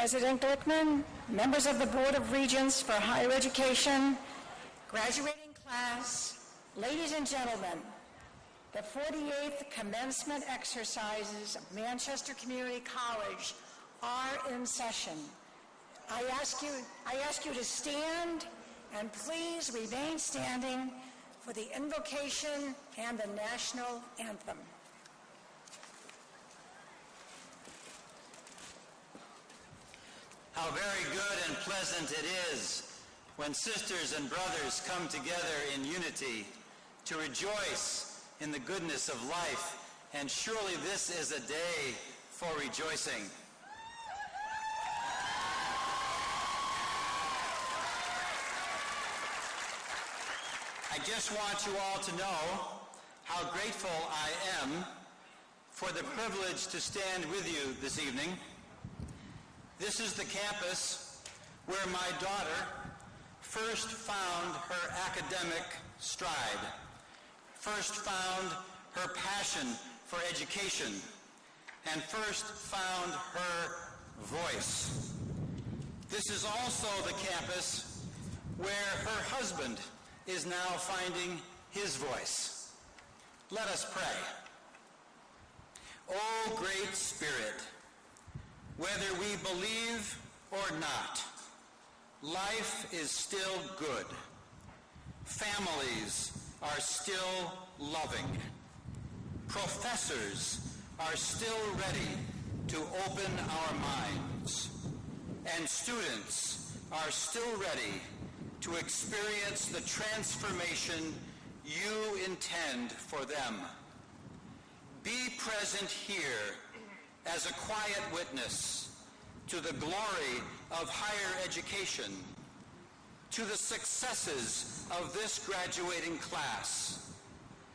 President Glickman, members of the Board of Regents for Higher Education, graduating class, ladies and gentlemen, the 48th commencement exercises of Manchester Community College are in session. I ask you to stand and please remain standing for the invocation and the national anthem. How very good and pleasant it is when sisters and brothers come together in unity to rejoice in the goodness of life, and surely this is a day for rejoicing. I just want you all to know how grateful I am for the privilege to stand with you this evening. This is the campus where my daughter first found her academic stride, first found her passion for education, and first found her voice. This is also the campus where her husband is now finding his voice. Let us pray. O Great Spirit, whether we believe or not, life is still good. Families are still loving. Professors are still ready to open our minds. And students are still ready to experience the transformation you intend for them. Be present here as a quiet witness to the glory of higher education, to the successes of this graduating class,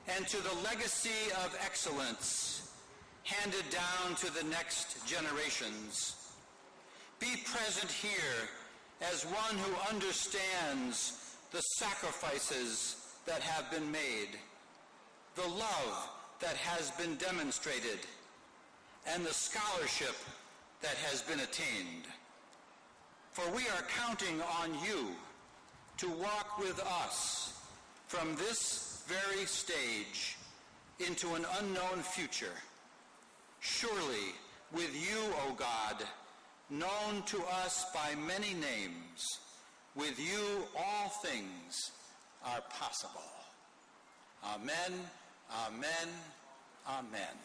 and to the legacy of excellence handed down to the next generations. Be present here as one who understands the sacrifices that have been made, the love that has been demonstrated, and the scholarship that has been attained. For we are counting on you to walk with us from this very stage into an unknown future. Surely, with you, O God, known to us by many names, with you all things are possible. Amen, amen, amen.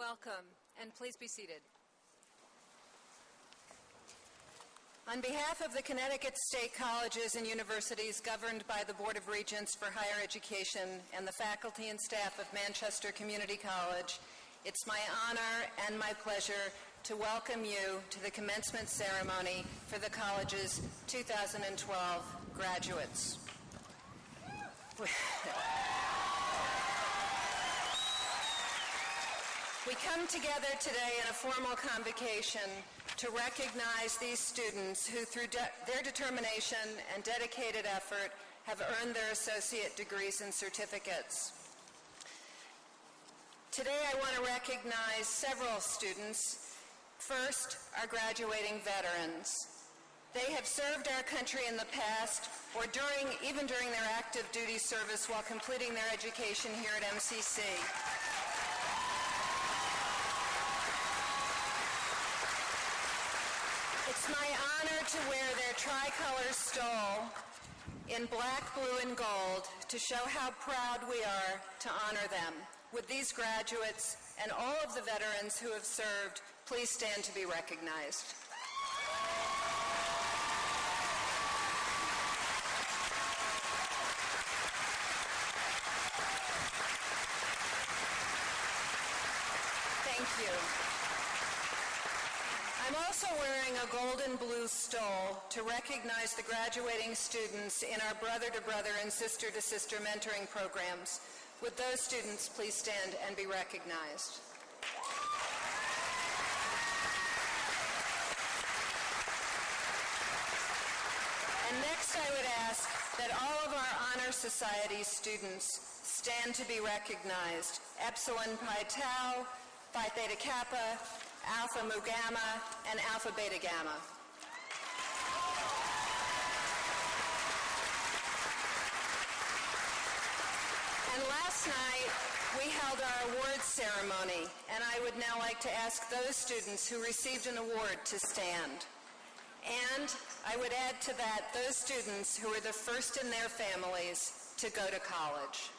Welcome, and please be seated. On behalf of the Connecticut State Colleges and Universities governed by the Board of Regents for Higher Education and the faculty and staff of Manchester Community College, it's my honor and my pleasure to welcome you to the commencement ceremony for the college's 2012 graduates. We come together today in a formal convocation to recognize these students who, through their determination and dedicated effort, have earned their associate degrees and certificates. Today, I want to recognize several students. First, our graduating veterans. They have served our country in the past or even during their active duty service while completing their education here at MCC. It's my honor to wear their tricolor stole in black, blue, and gold to show how proud we are to honor them. Would these graduates and all of the veterans who have served please stand to be recognized. Thank you. I'm also wearing a gold and blue stole to recognize the graduating students in our brother-to-brother and sister-to-sister mentoring programs. Would those students please stand and be recognized? And next I would ask that all of our Honor Society students stand to be recognized. Epsilon Pi Tau, Phi Theta Kappa, Alpha Mu Gamma, and Alpha Beta Gamma. And last night, we held our awards ceremony, and I would now like to ask those students who received an award to stand. And I would add to that those students who were the first in their families to go to college.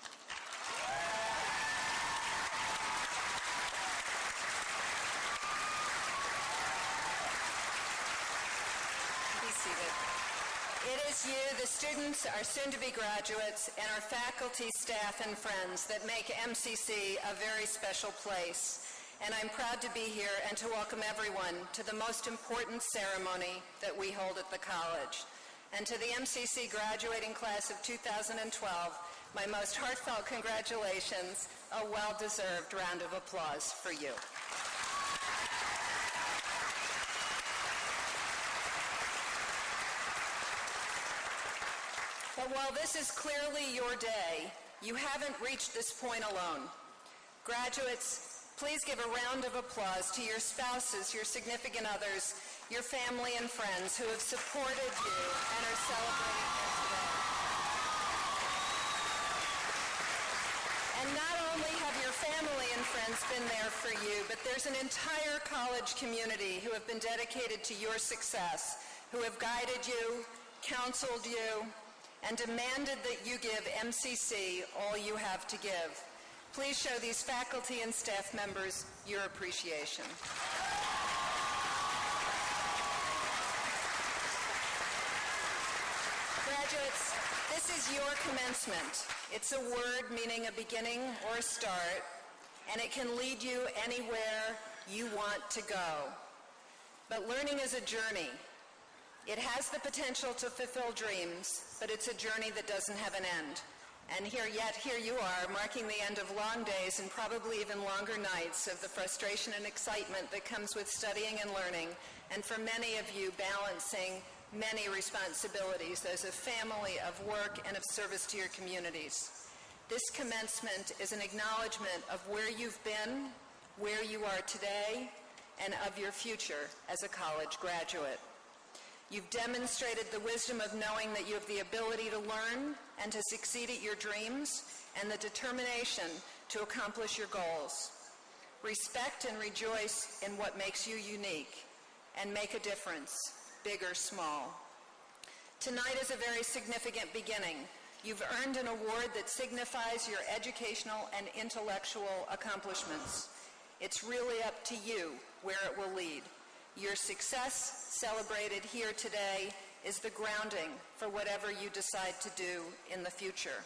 It is you, the students, our soon-to-be graduates, and our faculty, staff, and friends that make MCC a very special place. And I'm proud to be here and to welcome everyone to the most important ceremony that we hold at the college. And to the MCC graduating class of 2012, my most heartfelt congratulations, a well-deserved round of applause for you. But while this is clearly your day, you haven't reached this point alone. Graduates, please give a round of applause to your spouses, your significant others, your family and friends who have supported you and are celebrating here today. And not only have your family and friends been there for you, but there's an entire college community who have been dedicated to your success, who have guided you, counseled you, and demanded that you give MCC all you have to give. Please show these faculty and staff members your appreciation. Graduates, this is your commencement. It's a word meaning a beginning or a start, and it can lead you anywhere you want to go. But learning is a journey. It has the potential to fulfill dreams, but it's a journey that doesn't have an end. And here you are, marking the end of long days and probably even longer nights of the frustration and excitement that comes with studying and learning, and for many of you, balancing many responsibilities, those of family, of work, and of service to your communities. This commencement is an acknowledgement of where you've been, where you are today, and of your future as a college graduate. You've demonstrated the wisdom of knowing that you have the ability to learn and to succeed at your dreams, and the determination to accomplish your goals. Respect and rejoice in what makes you unique, and make a difference, big or small. Tonight is a very significant beginning. You've earned an award that signifies your educational and intellectual accomplishments. It's really up to you where it will lead. Your success, celebrated here today, is the grounding for whatever you decide to do in the future.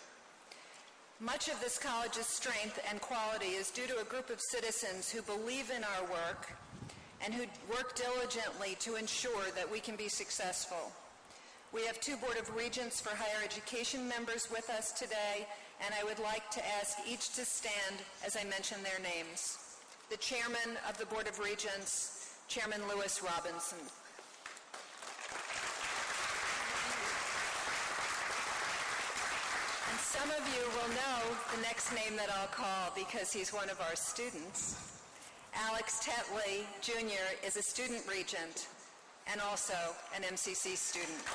Much of this college's strength and quality is due to a group of citizens who believe in our work and who work diligently to ensure that we can be successful. We have two Board of Regents for Higher Education members with us today, and I would like to ask each to stand as I mention their names. The Chairman of the Board of Regents, Chairman Lewis Robinson. And some of you will know the next name that I'll call because he's one of our students. Alex Tetley, Jr. is a student regent and also an MCC student.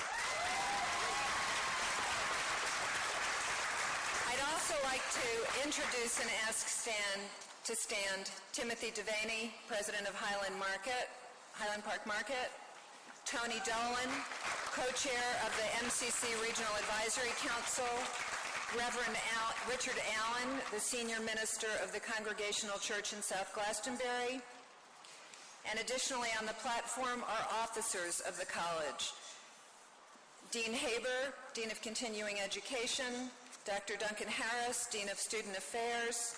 I'd also like to introduce and ask to stand Timothy Devaney, President of Highland Park Market, Tony Dolan, co-chair of the MCC Regional Advisory Council, Reverend Richard Allen, the Senior Minister of the Congregational Church in South Glastonbury, and additionally on the platform are officers of the college. Dean Haber, Dean of Continuing Education, Dr. Duncan Harris, Dean of Student Affairs,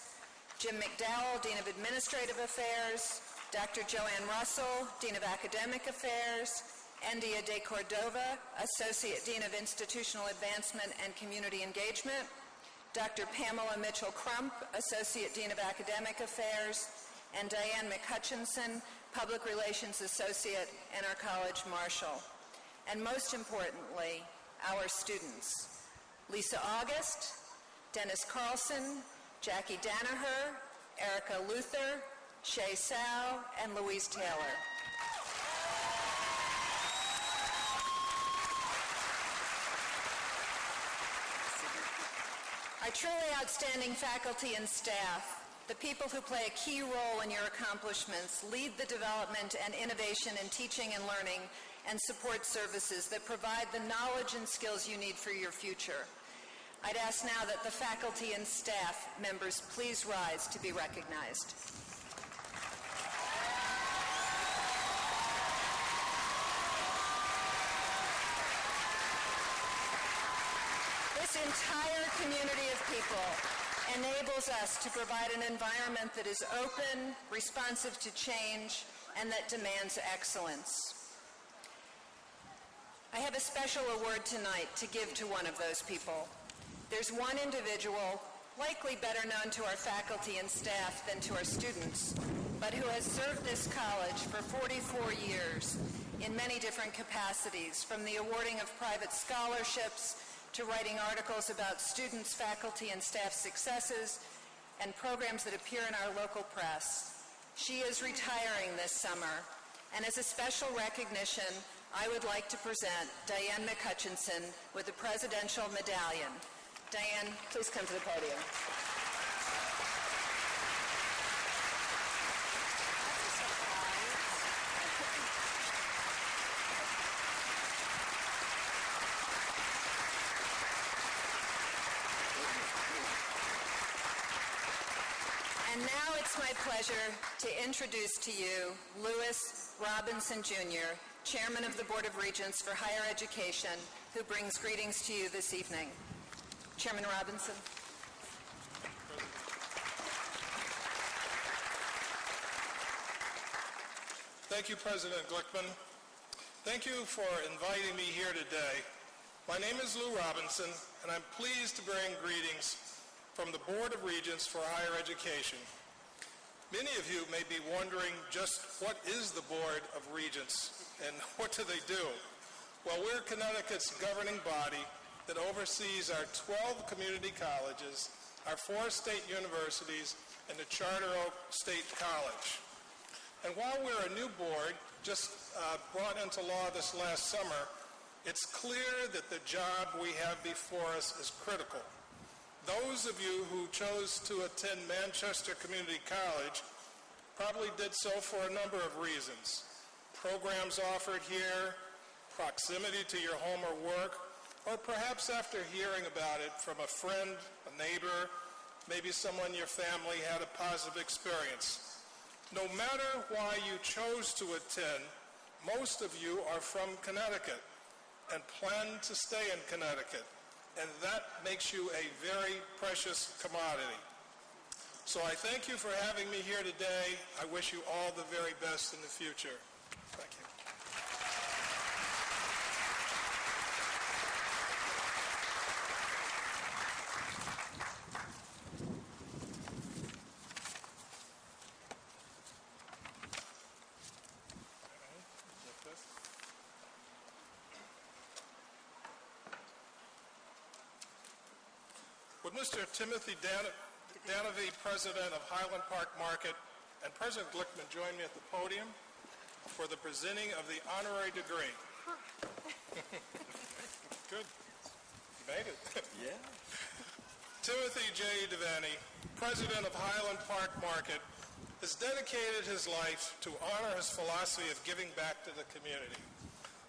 Jim McDowell, Dean of Administrative Affairs, Dr. Joanne Russell, Dean of Academic Affairs, Endia de Cordova, Associate Dean of Institutional Advancement and Community Engagement, Dr. Pamela Mitchell-Crump, Associate Dean of Academic Affairs, and Diane McHutchinson, Public Relations Associate and our College Marshal. And most importantly, our students, Lisa August, Dennis Carlson, Jackie Danaher, Erica Luther, Shay Sow, and Louise Taylor. Our truly outstanding faculty and staff, the people who play a key role in your accomplishments, lead the development and innovation in teaching and learning and support services that provide the knowledge and skills you need for your future. I'd ask now that the faculty and staff members please rise to be recognized. This entire community of people enables us to provide an environment that is open, responsive to change, and that demands excellence. I have a special award tonight to give to one of those people. There's one individual, likely better known to our faculty and staff than to our students, but who has served this college for 44 years in many different capacities, from the awarding of private scholarships to writing articles about students, faculty, and staff successes and programs that appear in our local press. She is retiring this summer, and as a special recognition, I would like to present Diane McHutchinson with the Presidential Medallion. Diane, please come to the podium. And now it's my pleasure to introduce to you Lewis Robinson, Jr., Chairman of the Board of Regents for Higher Education, who brings greetings to you this evening. Chairman Robinson. Thank you, President Glickman. Thank you for inviting me here today. My name is Lou Robinson, and I'm pleased to bring greetings from the Board of Regents for Higher Education. Many of you may be wondering just what is the Board of Regents and what do they do? Well, we're Connecticut's governing body that oversees our 12 community colleges, our 4 state universities, and the Charter Oak State College. And while we're a new board, just brought into law this last summer, it's clear that the job we have before us is critical. Those of you who chose to attend Manchester Community College probably did so for a number of reasons. Programs offered here, proximity to your home or work, or perhaps after hearing about it from a friend, a neighbor, maybe someone in your family had a positive experience. No matter why you chose to attend, most of you are from Connecticut and plan to stay in Connecticut, and that makes you a very precious commodity. So I thank you for having me here today. I wish you all the very best in the future. Thank you. Would Mr. Timothy Danavy, President of Highland Park Market, and President Glickman join me at the podium for the presenting of the honorary degree? Good. You made it. Yeah. Timothy J. Devaney, President of Highland Park Market, has dedicated his life to honor his philosophy of giving back to the community,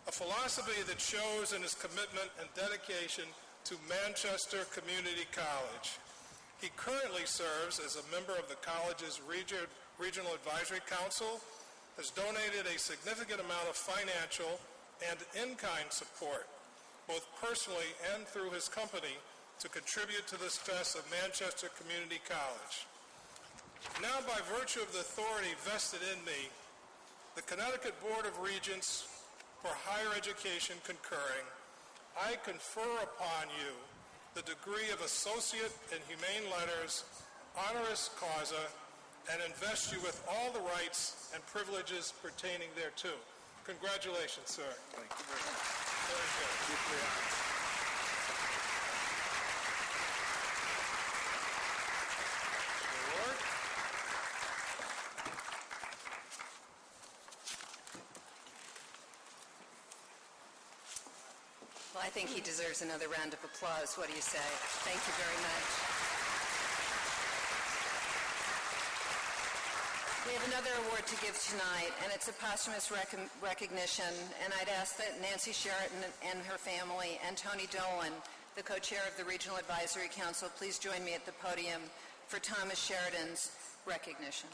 a philosophy that shows in his commitment and dedication to Manchester Community College. He currently serves as a member of the college's Regional Advisory Council, has donated a significant amount of financial and in-kind support, both personally and through his company, to contribute to the success of Manchester Community College. Now, by virtue of the authority vested in me, the Connecticut Board of Regents for Higher Education concurring, I confer upon you the degree of Associate in Humane Letters, honoris causa, and invest you with all the rights and privileges pertaining thereto. Congratulations, sir. Thank you very much. Very good. Thank you for your honor. Award. Well, I think he deserves another round of applause. What do you say? Thank you very much. We have another award to give tonight, and it's a posthumous recognition, and I'd ask that Nancy Sheraton and her family and Tony Dolan, the co-chair of the Regional Advisory Council, please join me at the podium for Thomas Sheraton's recognition.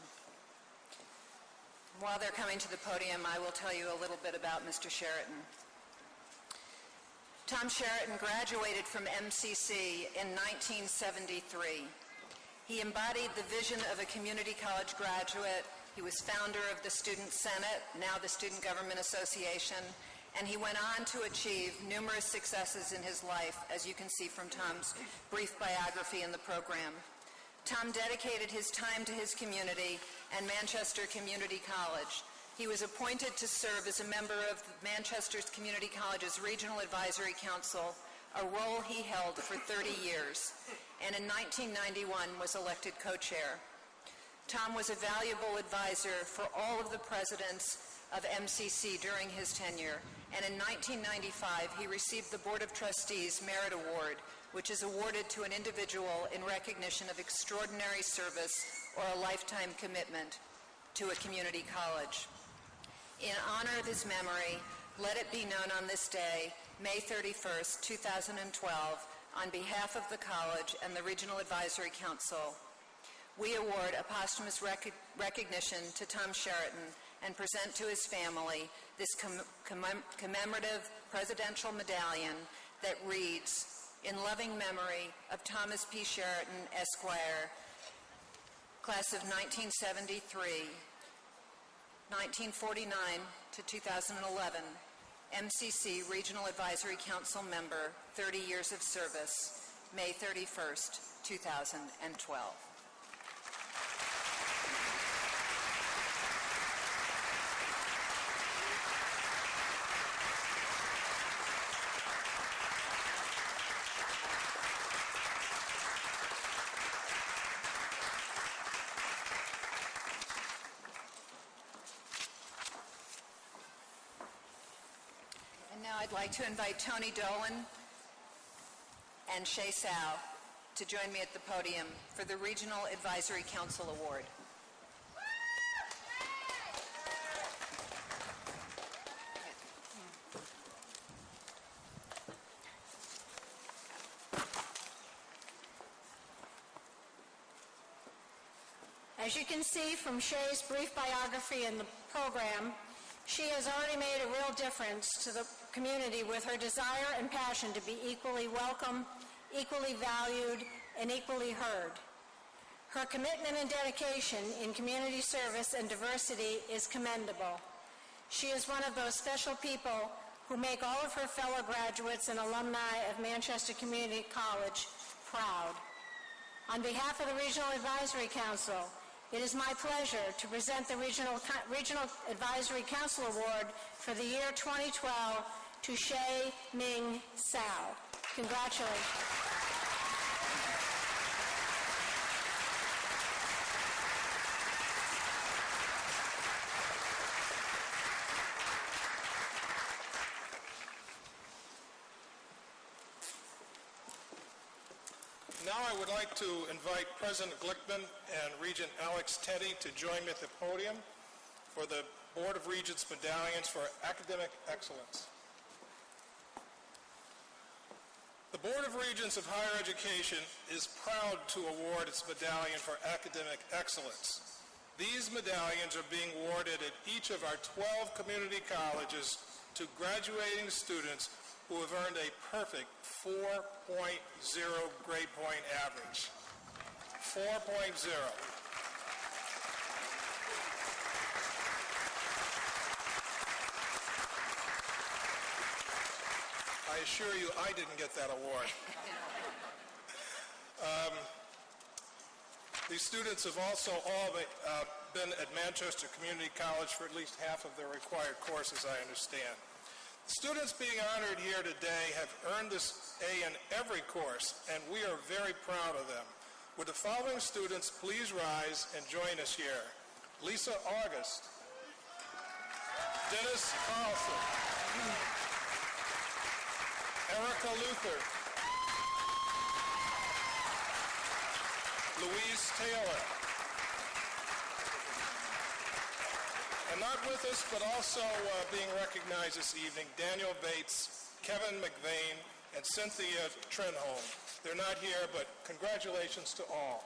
While they're coming to the podium, I will tell you a little bit about Mr. Sheraton. Tom Sheraton graduated from MCC in 1973. He embodied the vision of a community college graduate. He was founder of the Student Senate, now the Student Government Association, and he went on to achieve numerous successes in his life, as you can see from Tom's brief biography in the program. Tom dedicated his time to his community and Manchester Community College. He was appointed to serve as a member of Manchester's Community College's Regional Advisory Council, a role he held for 30 years, and in 1991 was elected co-chair. Tom was a valuable advisor for all of the presidents of MCC during his tenure, and in 1995 he received the Board of Trustees Merit Award, which is awarded to an individual in recognition of extraordinary service or a lifetime commitment to a community college. In honor of his memory, let it be known on this day, May 31st, 2012, on behalf of the college and the Regional Advisory Council, we award a posthumous recognition to Tom Sheraton and present to his family this commemorative presidential medallion that reads, "In loving memory of Thomas P. Sheraton, Esquire, class of 1973, 1949 to 2011, MCC Regional Advisory Council member, 30 years of service, May 31st, 2012. Now I'd like to invite Tony Dolan and Shay Sow to join me at the podium for the Regional Advisory Council Award. As you can see from Shay's brief biography in the program, she has already made a real difference to the community with her desire and passion to be equally welcome, equally valued, and equally heard. Her commitment and dedication in community service and diversity is commendable. She is one of those special people who make all of her fellow graduates and alumni of Manchester Community College proud. On behalf of the Regional Advisory Council, it is my pleasure to present the Regional Advisory Council Award for the year 2012 to Shay Ming Sao. Congratulations. Now I would like to invite President Glickman and Regent Alex Teddy to join me at the podium for the Board of Regents medallions for academic excellence. The Board of Regents of Higher Education is proud to award its medallion for academic excellence. These medallions are being awarded at each of our 12 community colleges to graduating students who have earned a perfect 4.0 grade point average. 4.0. I assure you, I didn't get that award. These students have also all been at Manchester Community College for at least half of their required courses, I understand. Students being honored here today have earned this A in every course, and we are very proud of them. Would the following students please rise and join us here? Lisa August, Dennis Carlson, Erica Luther, Louise Taylor, and not with us, but also being recognized this evening, Daniel Bates, Kevin McVeigh, and Cynthia Trenholm. They're not here, but congratulations to all.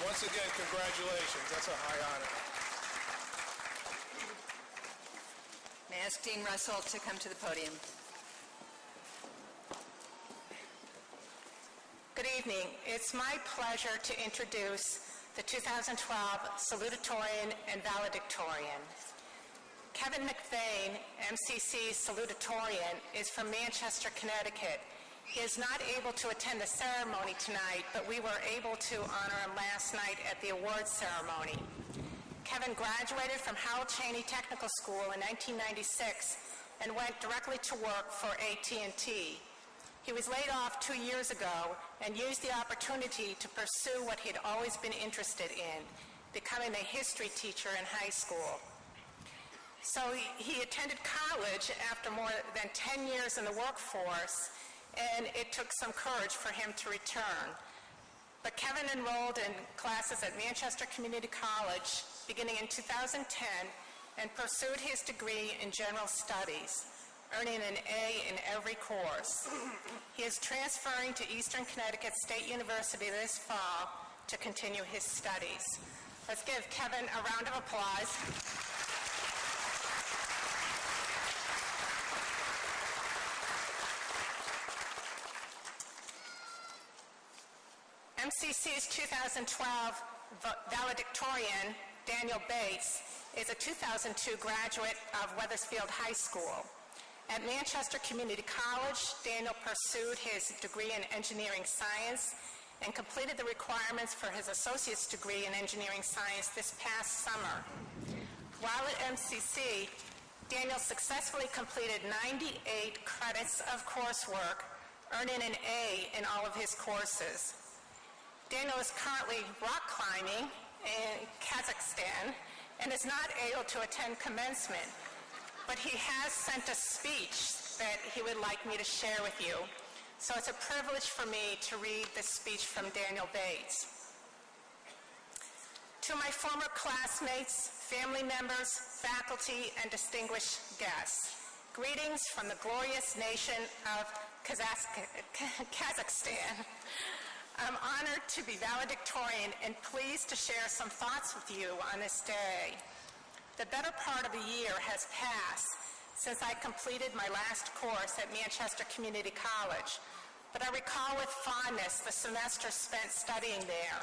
Once again, congratulations. That's a high honor. May I ask Dean Russell to come to the podium? Good evening. It's my pleasure to introduce the 2012 salutatorian and valedictorian. Kevin McVeigh, MCC salutatorian, is from Manchester, Connecticut. He is not able to attend the ceremony tonight, but we were able to honor him last night at the awards ceremony. Kevin graduated from Howell Cheney Technical School in 1996 and went directly to work for AT&T. He was laid off 2 years ago and used the opportunity to pursue what he'd always been interested in, becoming a history teacher in high school. So he attended college after more than 10 years in the workforce, and it took some courage for him to return. But Kevin enrolled in classes at Manchester Community College beginning in 2010 and pursued his degree in general studies, earning an A in every course. He is transferring to Eastern Connecticut State University this fall to continue his studies. Let's give Kevin a round of applause. MCC's 2012 valedictorian, Daniel Bates, is a 2002 graduate of Wethersfield High School. At Manchester Community College, Daniel pursued his degree in engineering science and completed the requirements for his associate's degree in engineering science this past summer. While at MCC, Daniel successfully completed 98 credits of coursework, earning an A in all of his courses. Daniel is currently rock climbing in Kazakhstan and is not able to attend commencement, but he has sent a speech that he would like me to share with you. So it's a privilege for me to read this speech from Daniel Bates. To my former classmates, family members, faculty, and distinguished guests, greetings from the glorious nation of Kazakhstan. I'm honored to be valedictorian and pleased to share some thoughts with you on this day. The better part of a year has passed since I completed my last course at Manchester Community College, but I recall with fondness the semester spent studying there.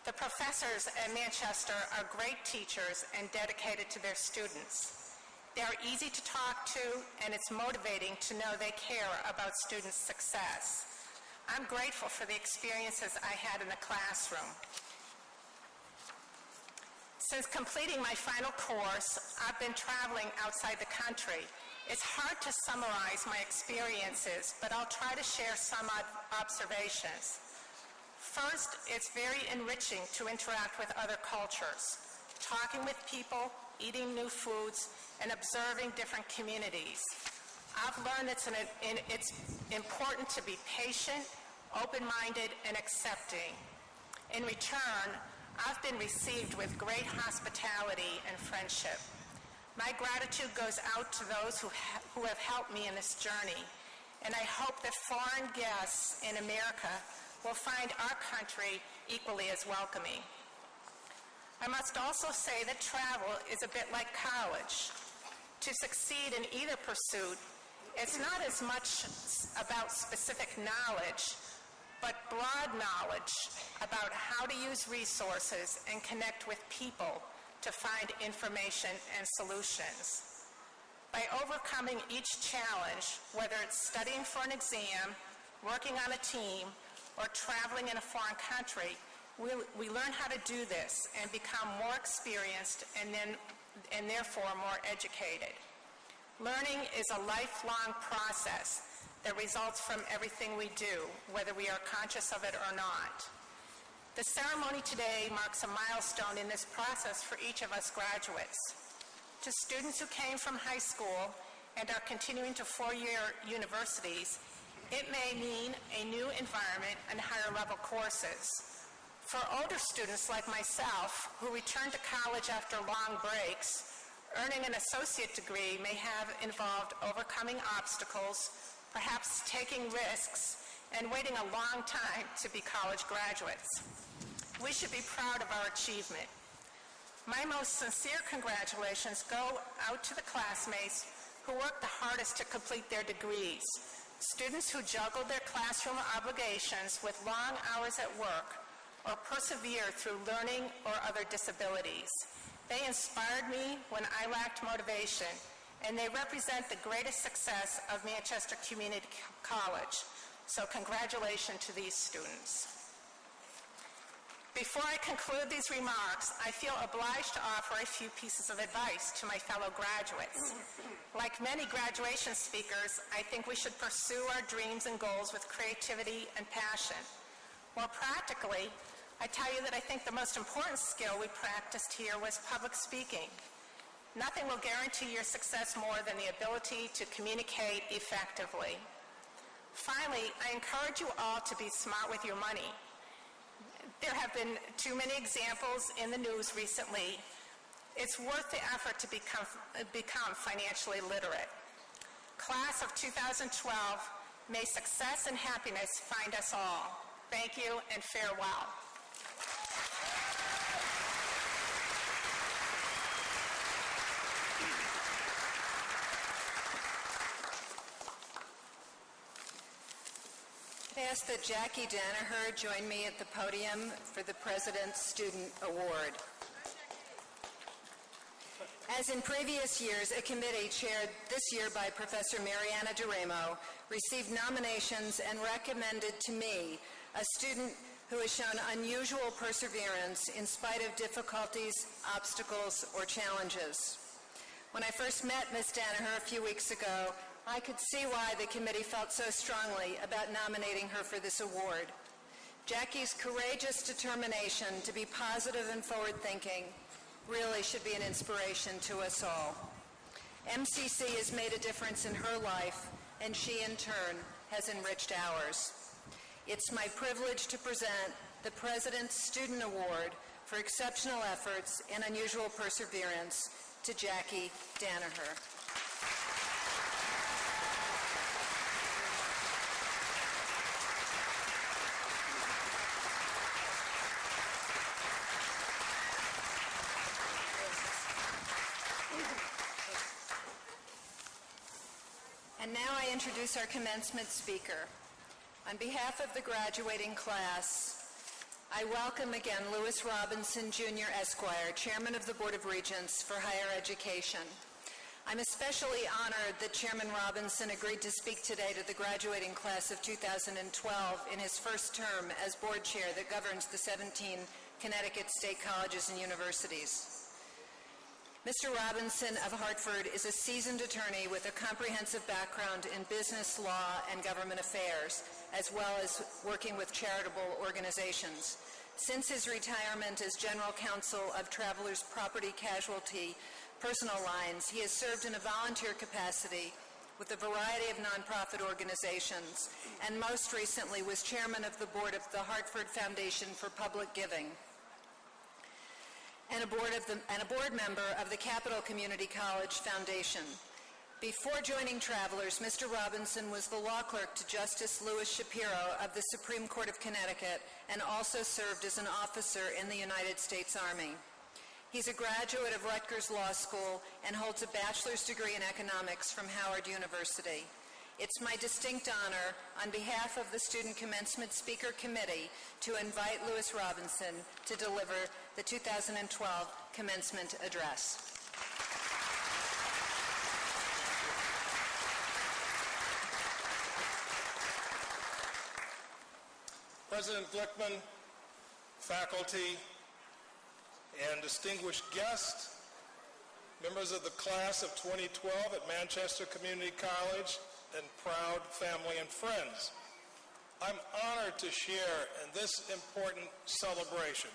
The professors at Manchester are great teachers and dedicated to their students. They are easy to talk to, and it's motivating to know they care about students' success. I'm grateful for the experiences I had in the classroom. Since completing my final course, I've been traveling outside the country. It's hard to summarize my experiences, but I'll try to share some observations. First, it's very enriching to interact with other cultures, talking with people, eating new foods, and observing different communities. I've learned it's important to be patient, open-minded, and accepting. In return, I've been received with great hospitality and friendship. My gratitude goes out to those who have helped me in this journey, and I hope that foreign guests in America will find our country equally as welcoming. I must also say that travel is a bit like college. To succeed in either pursuit, it's not as much about specific knowledge, but broad knowledge about how to use resources and connect with people to find information and solutions. By overcoming each challenge, whether it's studying for an exam, working on a team, or traveling in a foreign country, we learn how to do this and become more experienced and therefore more educated. Learning is a lifelong process that results from everything we do, whether we are conscious of it or not. The ceremony today marks a milestone in this process for each of us graduates. To students who came from high school and are continuing to four-year universities, it may mean a new environment and higher level courses. For older students like myself who return to college after long breaks, earning an associate degree may have involved overcoming obstacles, perhaps taking risks, and waiting a long time to be college graduates. We should be proud of our achievement. My most sincere congratulations go out to the classmates who worked the hardest to complete their degrees, students who juggled their classroom obligations with long hours at work or persevered through learning or other disabilities. They inspired me when I lacked motivation, and they represent the greatest success of Manchester Community College. So congratulations to these students. Before I conclude these remarks, I feel obliged to offer a few pieces of advice to my fellow graduates. Like many graduation speakers, I think we should pursue our dreams and goals with creativity and passion. More practically, I tell you that I think the most important skill we practiced here was public speaking. Nothing will guarantee your success more than the ability to communicate effectively. Finally, I encourage you all to be smart with your money. There have been too many examples in the news recently. It's worth the effort to become financially literate. Class of 2012, may success and happiness find us all. Thank you and farewell. I ask that Jackie Danaher join me at the podium for the President's Student Award. As in previous years, a committee chaired this year by Professor Mariana DeRemo received nominations and recommended to me a student who has shown unusual perseverance in spite of difficulties, obstacles, or challenges. When I first met Ms. Danaher a few weeks ago, I could see why the committee felt so strongly about nominating her for this award. Jackie's courageous determination to be positive and forward-thinking really should be an inspiration to us all. MCC has made a difference in her life, and she, in turn, has enriched ours. It's my privilege to present the President's Student Award for exceptional efforts and unusual perseverance to Jackie Danaher. And now I introduce our commencement speaker. On behalf of the graduating class, I welcome again Lewis Robinson, Jr., Esquire, Chairman of the Board of Regents for Higher Education. I'm especially honored that Chairman Robinson agreed to speak today to the graduating class of 2012 in his first term as board chair that governs the 17 Connecticut state colleges and universities. Mr. Robinson of Hartford is a seasoned attorney with a comprehensive background in business law and government affairs, as well as working with charitable organizations. Since his retirement as General Counsel of Travelers Property Casualty Personal Lines, he has served in a volunteer capacity with a variety of nonprofit organizations, and most recently was chairman of the board of the Hartford Foundation for Public Giving, and a board member of the Capital Community College Foundation. Before joining Travelers, Mr. Robinson was the law clerk to Justice Louis Shapiro of the Supreme Court of Connecticut and also served as an officer in the United States Army. He's a graduate of Rutgers Law School and holds a bachelor's degree in economics from Howard University. It's my distinct honor, on behalf of the Student Commencement Speaker Committee, to invite Lewis Robinson to deliver the 2012 Commencement Address. President Glickman, faculty, and distinguished guests, members of the class of 2012 at Manchester Community College, and proud family and friends. I'm honored to share in this important celebration.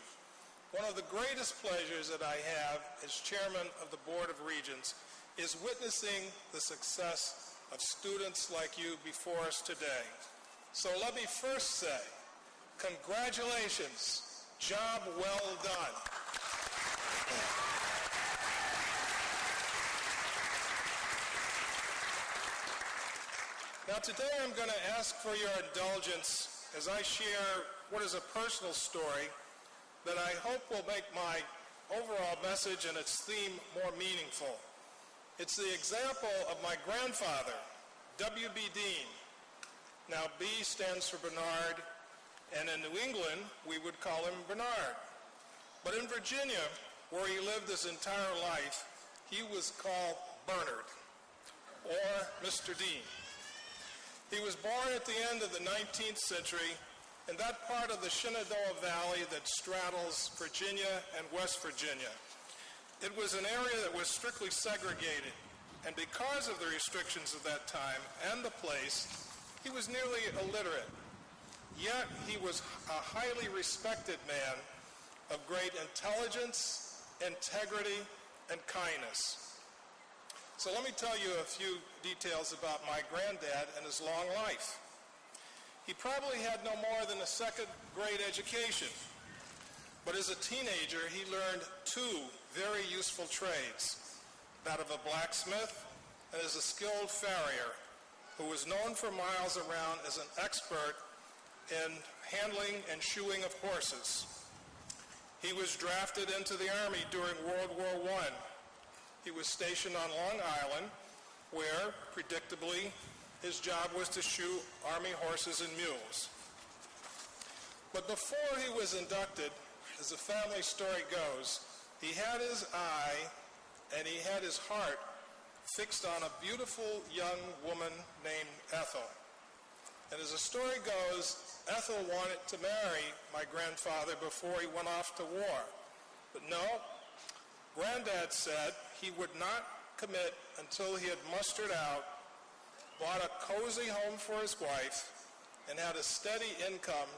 One of the greatest pleasures that I have as chairman of the Board of Regents is witnessing the success of students like you before us today. So let me first say, congratulations, job well done. Now today I'm going to ask for your indulgence as I share what is a personal story that I hope will make my overall message and its theme more meaningful. It's the example of my grandfather, W.B. Dean. Now B stands for Bernard, and in New England we would call him Bernard. But in Virginia, where he lived his entire life, he was called Bernard, or Mr. Dean. He was born at the end of the 19th century in that part of the Shenandoah Valley that straddles Virginia and West Virginia. It was an area that was strictly segregated, and because of the restrictions of that time and the place, he was nearly illiterate. Yet he was a highly respected man of great intelligence, integrity, and kindness. So let me tell you a few details about my granddad and his long life. He probably had no more than a second grade education, but as a teenager he learned two very useful trades, that of a blacksmith and as a skilled farrier who was known for miles around as an expert in handling and shoeing of horses. He was drafted into the Army during World War I. He was stationed on Long Island, where, predictably, his job was to shoe Army horses and mules. But before he was inducted, as the family story goes, he had his eye and he had his heart fixed on a beautiful young woman named Ethel. And as the story goes, Ethel wanted to marry my grandfather before he went off to war. But no, Granddad said he would not commit until he had mustered out, bought a cozy home for his wife, and had a steady income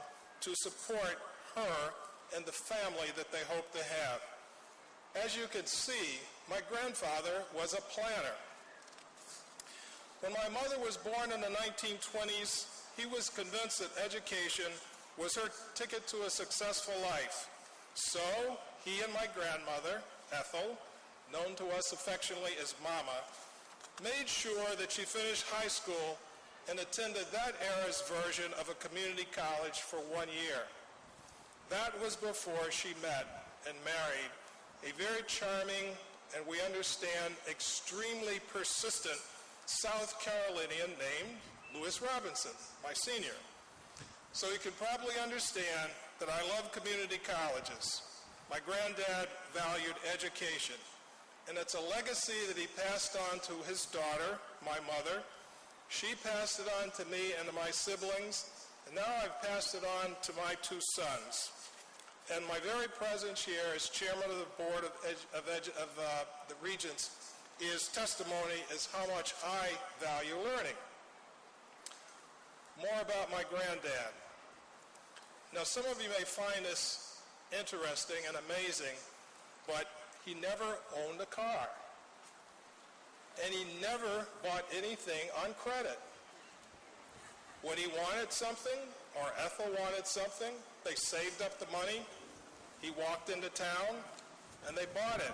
to support her and the family that they hoped to have. As you can see, my grandfather was a planner. When my mother was born in the 1920s, he was convinced that education was her ticket to a successful life. So he and my grandmother, Ethel, known to us affectionately as Mama, made sure that she finished high school and attended that era's version of a community college for 1 year. That was before she met and married a very charming and, we understand, extremely persistent South Carolinian named Lewis Robinson, my senior. So you can probably understand that I love community colleges. My granddad valued education, and it's a legacy that he passed on to his daughter, my mother. She passed it on to me and to my siblings, and now I've passed it on to my 2 sons. And my very presence here as chairman of the board of the Regents is testimony as how much I value learning. More about my granddad. Now, some of you may find this interesting and amazing, but he never owned a car. And he never bought anything on credit. When he wanted something, or Ethel wanted something, they saved up the money, he walked into town, and they bought it.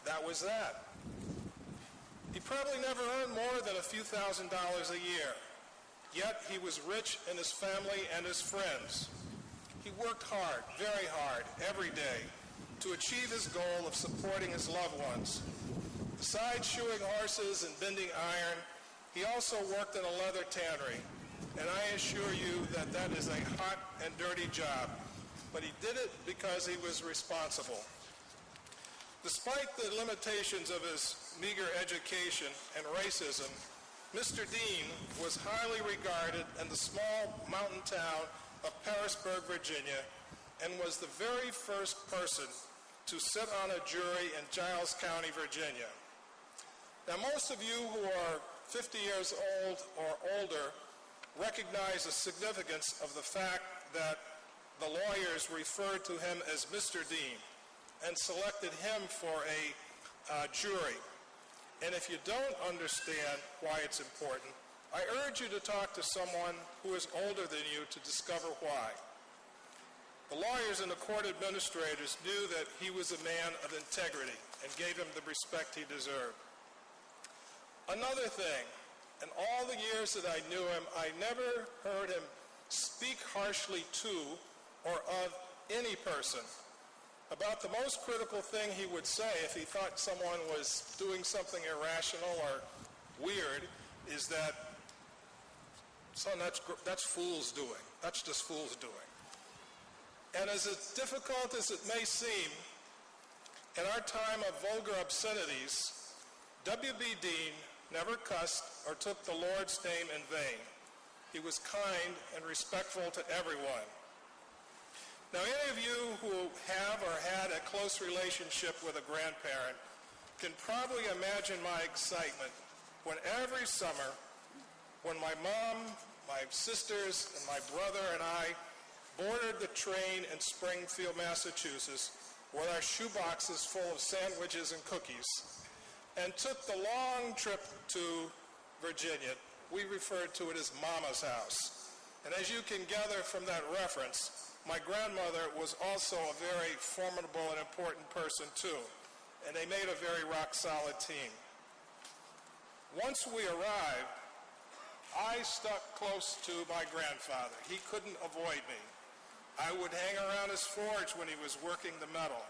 That was that. He probably never earned more than a few $1,000s a year, yet he was rich in his family and his friends. He worked hard, very hard, every day to achieve his goal of supporting his loved ones. Besides shoeing horses and bending iron, he also worked in a leather tannery, and I assure you that that is a hot and dirty job, but he did it because he was responsible. Despite the limitations of his meager education and racism, Mr. Dean was highly regarded in the small mountain town of Parisburg, Virginia, and was the very first person to sit on a jury in Giles County, Virginia. Now, most of you who are 50 years old or older recognize the significance of the fact that the lawyers referred to him as Mr. Dean and selected him for a jury. And if you don't understand why it's important, I urge you to talk to someone who is older than you to discover why. The lawyers and the court administrators knew that he was a man of integrity and gave him the respect he deserved. Another thing, in all the years that I knew him, I never heard him speak harshly to or of any person. About the most critical thing he would say if he thought someone was doing something irrational or weird is that, son, that's fool's doing. That's just fool's doing. And as difficult as it may seem, in our time of vulgar obscenities, W.B. Dean never cussed or took the Lord's name in vain. He was kind and respectful to everyone. Now, any of you who have or had a close relationship with a grandparent can probably imagine my excitement when every summer, when my mom, my sisters, and my brother and I boarded the train in Springfield, Massachusetts, with our shoeboxes full of sandwiches and cookies, and took the long trip to Virginia. We referred to it as Mama's house. And as you can gather from that reference, my grandmother was also a very formidable and important person too, and they made a very rock-solid team. Once we arrived, I stuck close to my grandfather. He couldn't avoid me. I would hang around his forge when he was working the metal.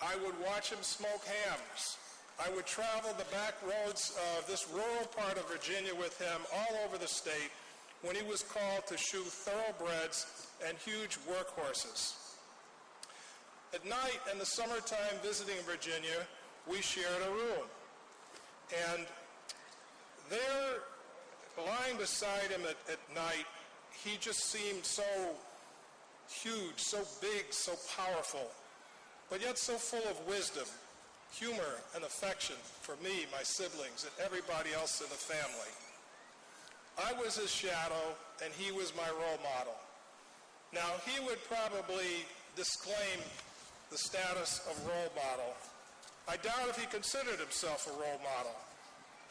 I would watch him smoke hams. I would travel the back roads of this rural part of Virginia with him all over the state when he was called to shoe thoroughbreds and huge workhorses. At night in the summertime visiting Virginia, we shared a room. And there, lying beside him at night, he just seemed so huge, so big, so powerful, but yet so full of wisdom. humor and affection for me, my siblings, and everybody else in the family. I was his shadow, and he was my role model. Now, he would probably disclaim the status of role model. I doubt if he considered himself a role model.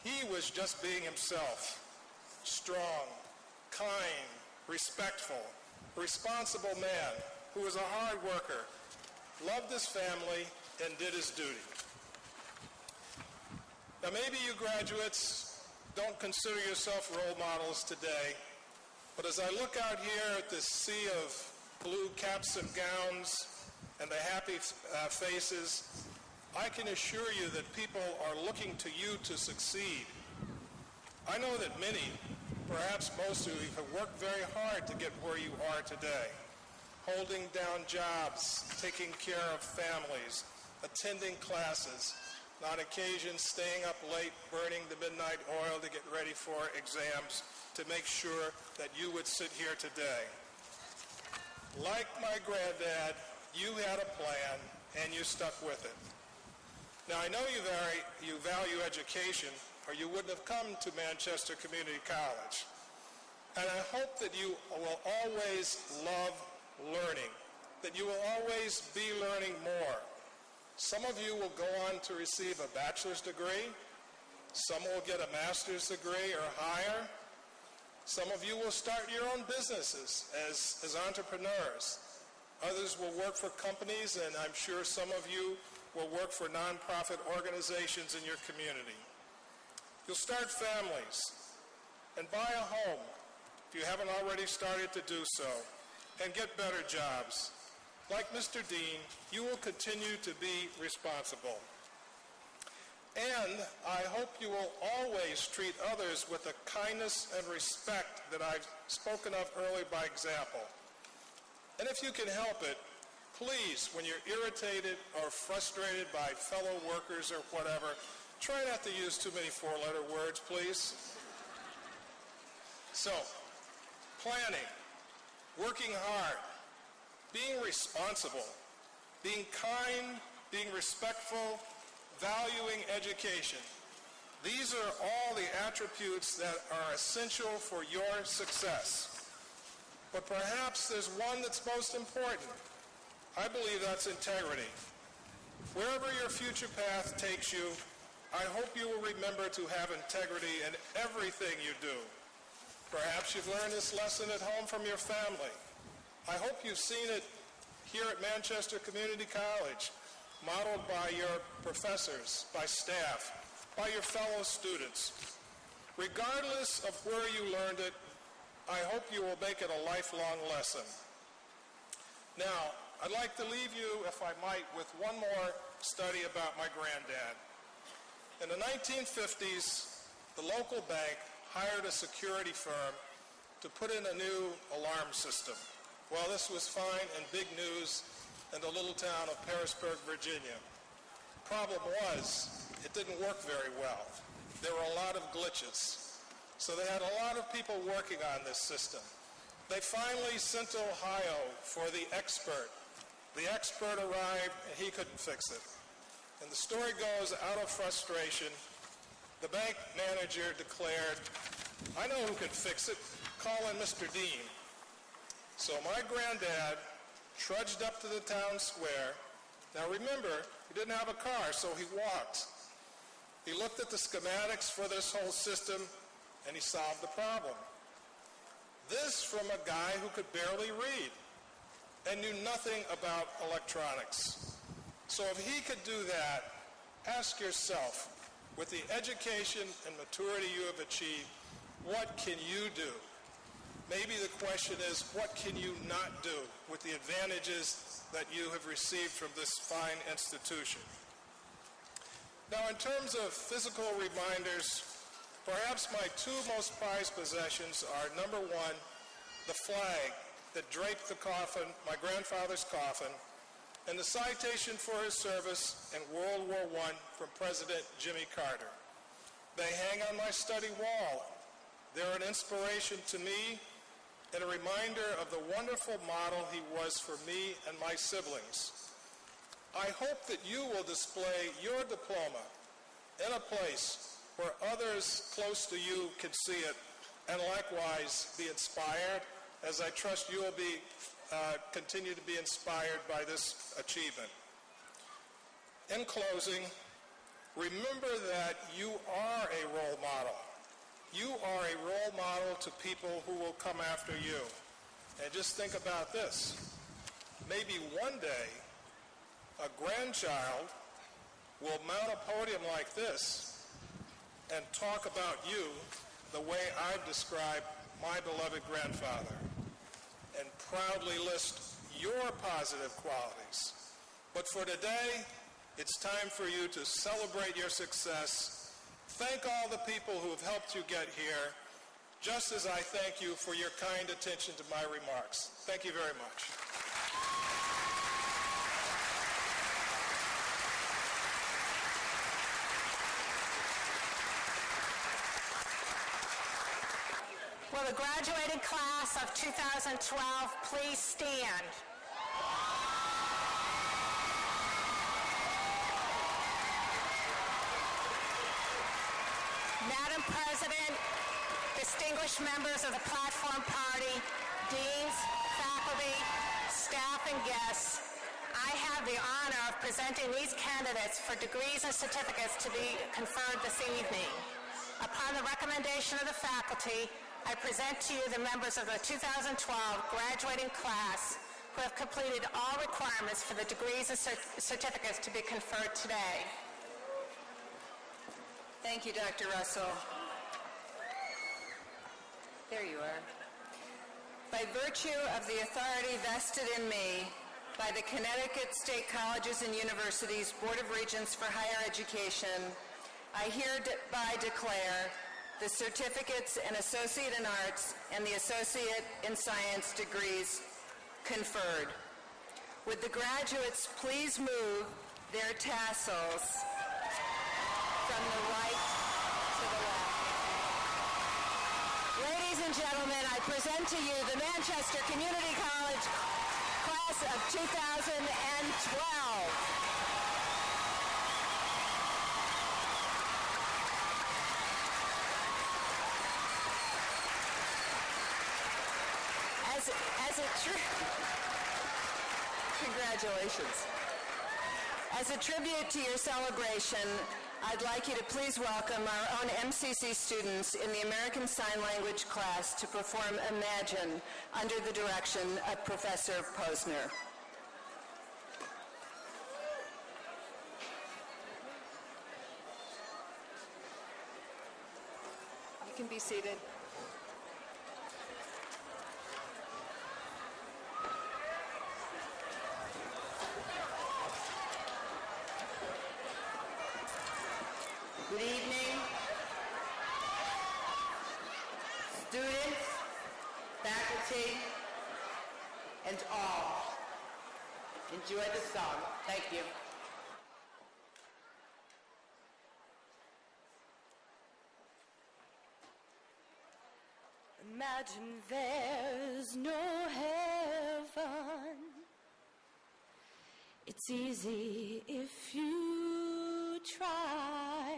He was just being himself, strong, kind, respectful, responsible man who was a hard worker, loved his family, and did his duty. Now, maybe you graduates don't consider yourself role models today, but as I look out here at this sea of blue caps and gowns and the happy faces, I can assure you that people are looking to you to succeed. I know that many, perhaps most of you, have worked very hard to get where you are today, holding down jobs, taking care of families, attending classes, on occasion staying up late, burning the midnight oil to get ready for exams to make sure that you would sit here today. Like my granddad, you had a plan and you stuck with it. Now, I know you value education, or you wouldn't have come to Manchester Community College. And I hope that you will always love learning, that you will always be learning more. Some of you will go on to receive a bachelor's degree. Some will get a master's degree or higher. Some of you will start your own businesses as entrepreneurs. Others will work for companies, and I'm sure some of you will work for nonprofit organizations in your community. You'll start families and buy a home if you haven't already started to do so, and get better jobs. Like Mr. Dean, you will continue to be responsible. And I hope you will always treat others with the kindness and respect that I've spoken of earlier by example. And if you can help it, please, when you're irritated or frustrated by fellow workers or whatever, try not to use too many four-letter words, please. So, planning, working hard, being responsible, being kind, being respectful, valuing education. These are all the attributes that are essential for your success. But perhaps there's one that's most important. I believe that's integrity. Wherever your future path takes you, I hope you will remember to have integrity in everything you do. Perhaps you've learned this lesson at home from your family. I hope you've seen it here at Manchester Community College, modeled by your professors, by staff, by your fellow students. Regardless of where you learned it, I hope you will make it a lifelong lesson. Now, I'd like to leave you, if I might, with one more study about my granddad. In the 1950s, the local bank hired a security firm to put in a new alarm system. Well, this was fine and big news in the little town of Harrisburg, Virginia. Problem was, it didn't work very well. There were a lot of glitches. So they had a lot of people working on this system. They finally sent to Ohio for the expert. The expert arrived and he couldn't fix it. And the story goes, out of frustration, the bank manager declared, "I know who can fix it. Call in Mr. Dean." So my granddad trudged up to the town square. Now remember, he didn't have a car, so he walked. He looked at the schematics for this whole system, and he solved the problem. This from a guy who could barely read and knew nothing about electronics. So if he could do that, ask yourself, with the education and maturity you have achieved, what can you do? Maybe the question is, what can you not do with the advantages that you have received from this fine institution? Now, in terms of physical reminders, perhaps my two most prized possessions are, number one, the flag that draped the coffin, my grandfather's coffin, and the citation for his service in World War I from President Jimmy Carter. They hang on my study wall. They're an inspiration to me and a reminder of the wonderful model he was for me and my siblings. I hope that you will display your diploma in a place where others close to you can see it and likewise be inspired, as I trust you will continue to be inspired by this achievement. In closing, remember that you are a role model. You are a role model to people who will come after you. And just think about this. Maybe one day, a grandchild will mount a podium like this and talk about you the way I've described my beloved grandfather, and proudly list your positive qualities. But for today, it's time for you to celebrate your success. Thank all the people who have helped you get here, just as I thank you for your kind attention to my remarks. Thank you very much. Will the graduating class of 2012 please stand? Madam President, distinguished members of the Platform Party, deans, faculty, staff, and guests, I have the honor of presenting these candidates for degrees and certificates to be conferred this evening. Upon the recommendation of the faculty, I present to you the members of the 2012 graduating class who have completed all requirements for the degrees and certificates to be conferred today. Thank you, Dr. Russell. There you are. By virtue of the authority vested in me by the Connecticut State Colleges and Universities Board of Regents for Higher Education, I hereby declare the certificates in Associate in Arts and the Associate in Science degrees conferred. Would the graduates please move their tassels from the right to the left? Ladies and gentlemen, I present to you the Manchester Community College class of 2012. Congratulations. As a tribute to your celebration, I'd like you to please welcome our own MCC students in the American Sign Language class to perform Imagine under the direction of Professor Posner. You can be seated. Good evening, students, faculty, and all. Enjoy the song. Thank you. Imagine there's no heaven. It's easy if you try.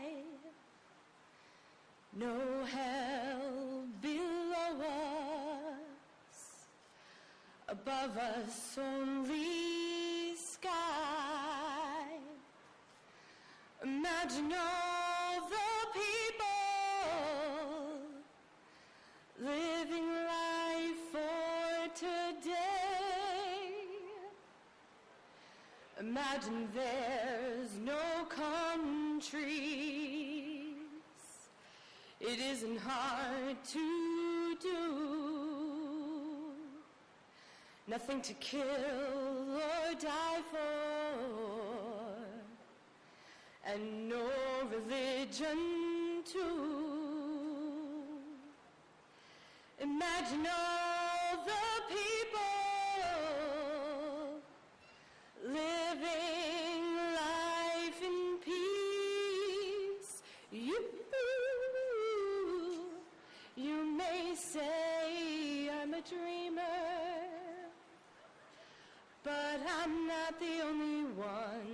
No hell below us, above us only sky. Imagine all the people living life for today. Imagine there's no countries. It isn't hard to do. Nothing to kill or die for, and no religion too. Imagine all the people living life in peace. You may say I'm a dreamer, but I'm not the only one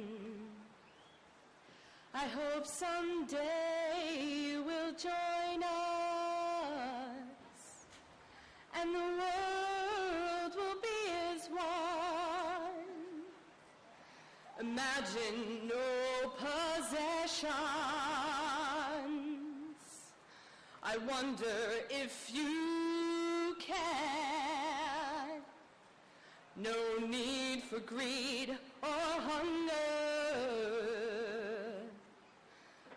I hope someday you will join us, and the world will be as one. Imagine no possessions. I wonder if you can. No need for greed or hunger.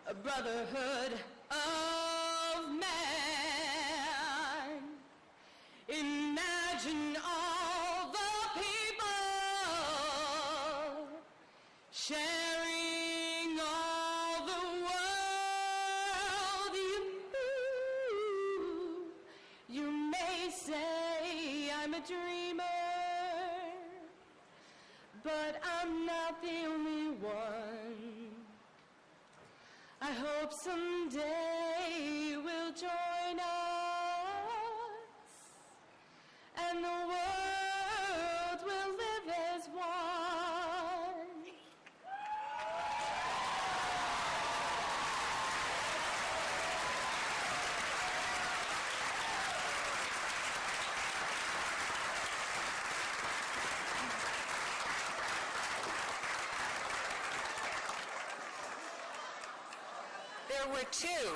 A brotherhood of man. Imagine all the people sharing all the world. You may say I'm a dreamer, but I'm not the only one. I hope someday you will join us, and the world will live as one. There were two.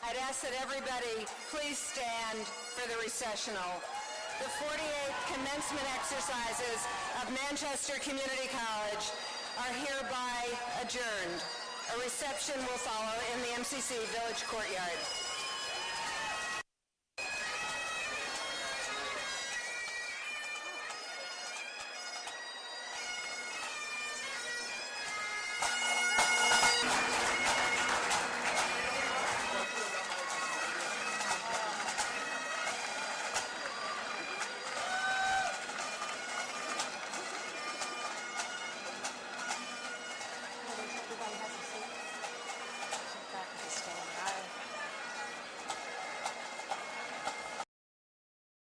I'd ask that everybody please stand for the recessional. The 48th commencement exercises of Manchester Community College are hereby adjourned. A reception will follow in the MCC Village Courtyard.